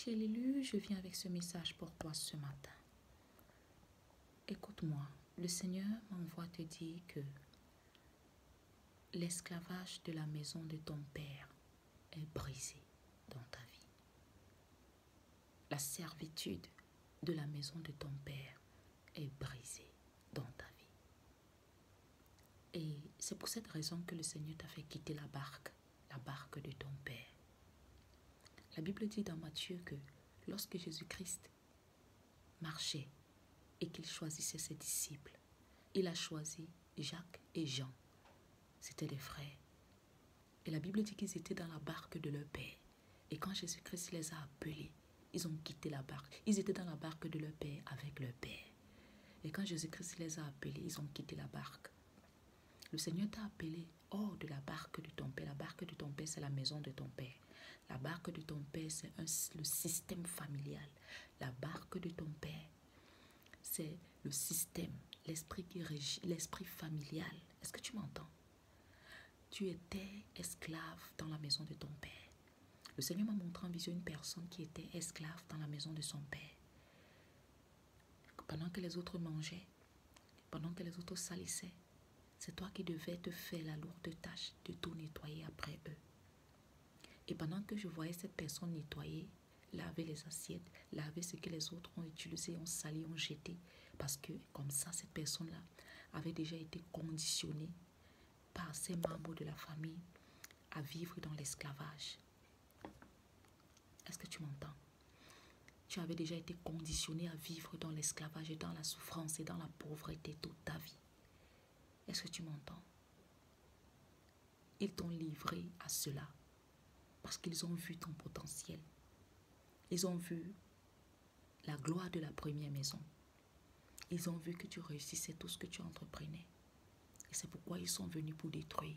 Tu es l'élu, je viens avec ce message pour toi ce matin. Écoute-moi, le Seigneur m'envoie te dire que l'esclavage de la maison de ton père est brisé dans ta vie. La servitude de la maison de ton père est brisée dans ta vie. Et c'est pour cette raison que le Seigneur t'a fait quitter la barque de ton père. La Bible dit dans Matthieu que lorsque Jésus-Christ marchait et qu'il choisissait ses disciples, il a choisi Jacques et Jean. C'étaient des frères. Et la Bible dit qu'ils étaient dans la barque de leur père. Et quand Jésus-Christ les a appelés, ils ont quitté la barque. Ils étaient dans la barque de leur père avec leur père. Et quand Jésus-Christ les a appelés, ils ont quitté la barque. Le Seigneur t'a appelé hors de la barque de ton père. La barque de ton père, c'est la maison de ton père. La barque de ton père, c'est le système familial. La barque de ton père, c'est le système, l'esprit qui régit, l'esprit familial. Est-ce que tu m'entends? Tu étais esclave dans la maison de ton père. Le Seigneur m'a montré en vision une personne qui était esclave dans la maison de son père. Pendant que les autres mangeaient, pendant que les autres salissaient, c'est toi qui devais te faire la lourde tâche de tout nettoyer après eux. Et pendant que je voyais cette personne nettoyer, laver les assiettes, laver ce que les autres ont utilisé, ont sali, ont jeté, parce que comme ça, cette personne-là avait déjà été conditionnée par ses membres de la famille à vivre dans l'esclavage. Est-ce que tu m'entends? Tu avais déjà été conditionné à vivre dans l'esclavage et dans la souffrance et dans la pauvreté toute ta vie. Est-ce que tu m'entends? Ils t'ont livré à cela parce qu'ils ont vu ton potentiel. Ils ont vu la gloire de la première maison. Ils ont vu que tu réussissais tout ce que tu entreprenais. Et c'est pourquoi ils sont venus pour détruire.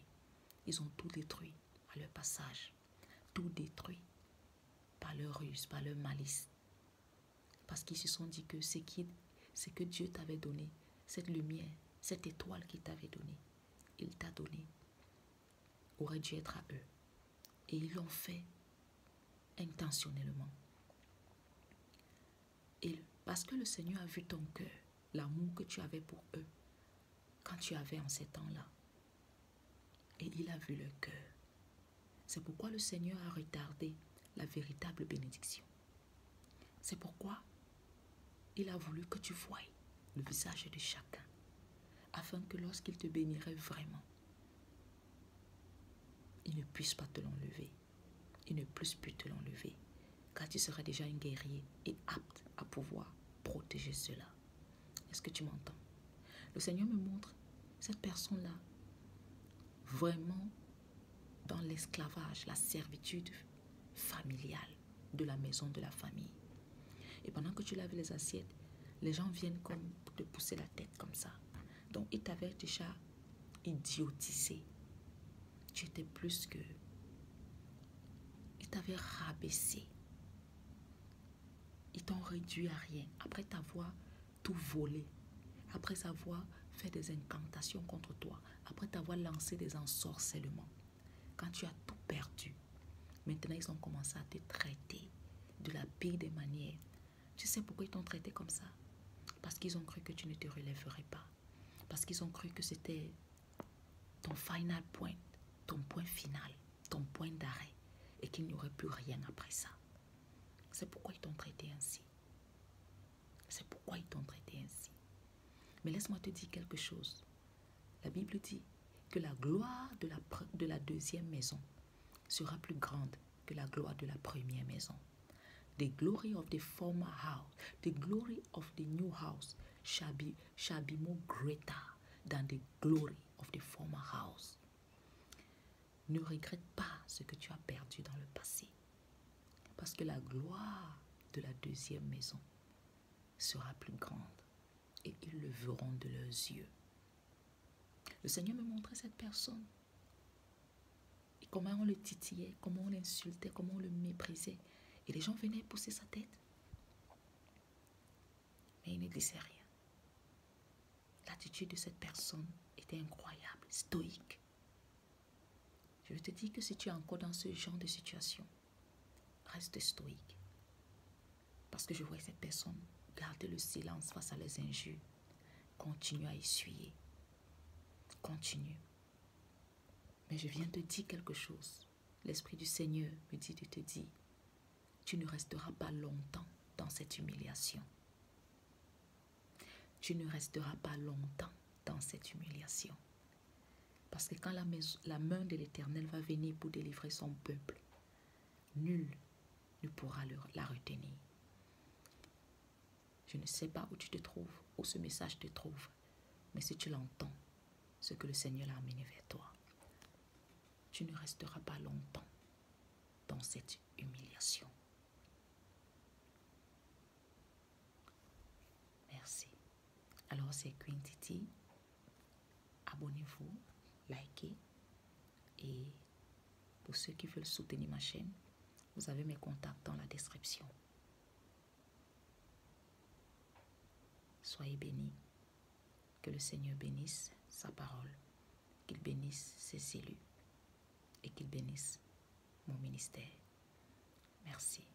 Ils ont tout détruit à leur passage. Tout détruit par leur ruse, par leur malice. Parce qu'ils se sont dit que ce que Dieu t'avait donné, cette lumière, cette étoile qu'il t'avait donnée, il t'a donné, aurait dû être à eux. Et ils l'ont fait intentionnellement. Et parce que le Seigneur a vu ton cœur, l'amour que tu avais pour eux, quand tu avais en ces temps-là. Et il a vu leur cœur. C'est pourquoi le Seigneur a retardé la véritable bénédiction. C'est pourquoi il a voulu que tu voies le visage de chacun, afin que lorsqu'il te bénirait vraiment, il ne puisse pas te l'enlever. Il ne puisse plus te l'enlever, car tu seras déjà un guerrier et apte à pouvoir protéger cela. Est-ce que tu m'entends? Le Seigneur me montre cette personne-là vraiment dans l'esclavage, la servitude familiale de la maison de la famille. Et pendant que tu laves les assiettes, les gens viennent comme te pousser la tête comme ça. Donc, ils t'avaient déjà idiotisé. Tu étais plus que... Ils t'avaient rabaissé. Ils t'ont réduit à rien. Après t'avoir tout volé. Après avoir fait des incantations contre toi. Après t'avoir lancé des ensorcellements. Quand tu as tout perdu, maintenant ils ont commencé à te traiter de la pire des manières. Tu sais pourquoi ils t'ont traité comme ça? Parce qu'ils ont cru que tu ne te relèverais pas. Parce qu'ils ont cru que c'était ton final point, ton point final, ton point d'arrêt. Et qu'il n'y aurait plus rien après ça. C'est pourquoi ils t'ont traité ainsi. C'est pourquoi ils t'ont traité ainsi. Mais laisse-moi te dire quelque chose. La Bible dit que la gloire de la deuxième maison sera plus grande que la gloire de la première maison. The glory of the former house, the glory of the new house shall be more greater than the glory of the former house. Ne regrette pas ce que tu as perdu dans le passé. Parce que la gloire de la deuxième maison sera plus grande. Et ils le verront de leurs yeux. Le Seigneur me montrait cette personne. Et comment on le titillait, comment on l'insultait, comment on le méprisait. Et les gens venaient pousser sa tête. Mais il ne disait rien. L'attitude de cette personne était incroyable, stoïque. Je veux te dire que si tu es encore dans ce genre de situation, reste stoïque. Parce que je vois cette personne garder le silence face à les injures. Continue à essuyer. Continue. Mais je viens te dire quelque chose. L'Esprit du Seigneur me dit de te dire, tu ne resteras pas longtemps dans cette humiliation. Tu ne resteras pas longtemps dans cette humiliation. Parce que quand la main de l'Éternel va venir pour délivrer son peuple, nul ne pourra la retenir. Je ne sais pas où tu te trouves, où ce message te trouve, mais si tu l'entends, ce que le Seigneur a amené vers toi, tu ne resteras pas longtemps dans cette humiliation. Merci. Alors c'est Queen Titi. Abonnez-vous, likez. Et pour ceux qui veulent soutenir ma chaîne, vous avez mes contacts dans la description. Soyez bénis. Que le Seigneur bénisse sa parole. Qu'il bénisse ses élus. Et qu'il bénisse mon ministère. Merci.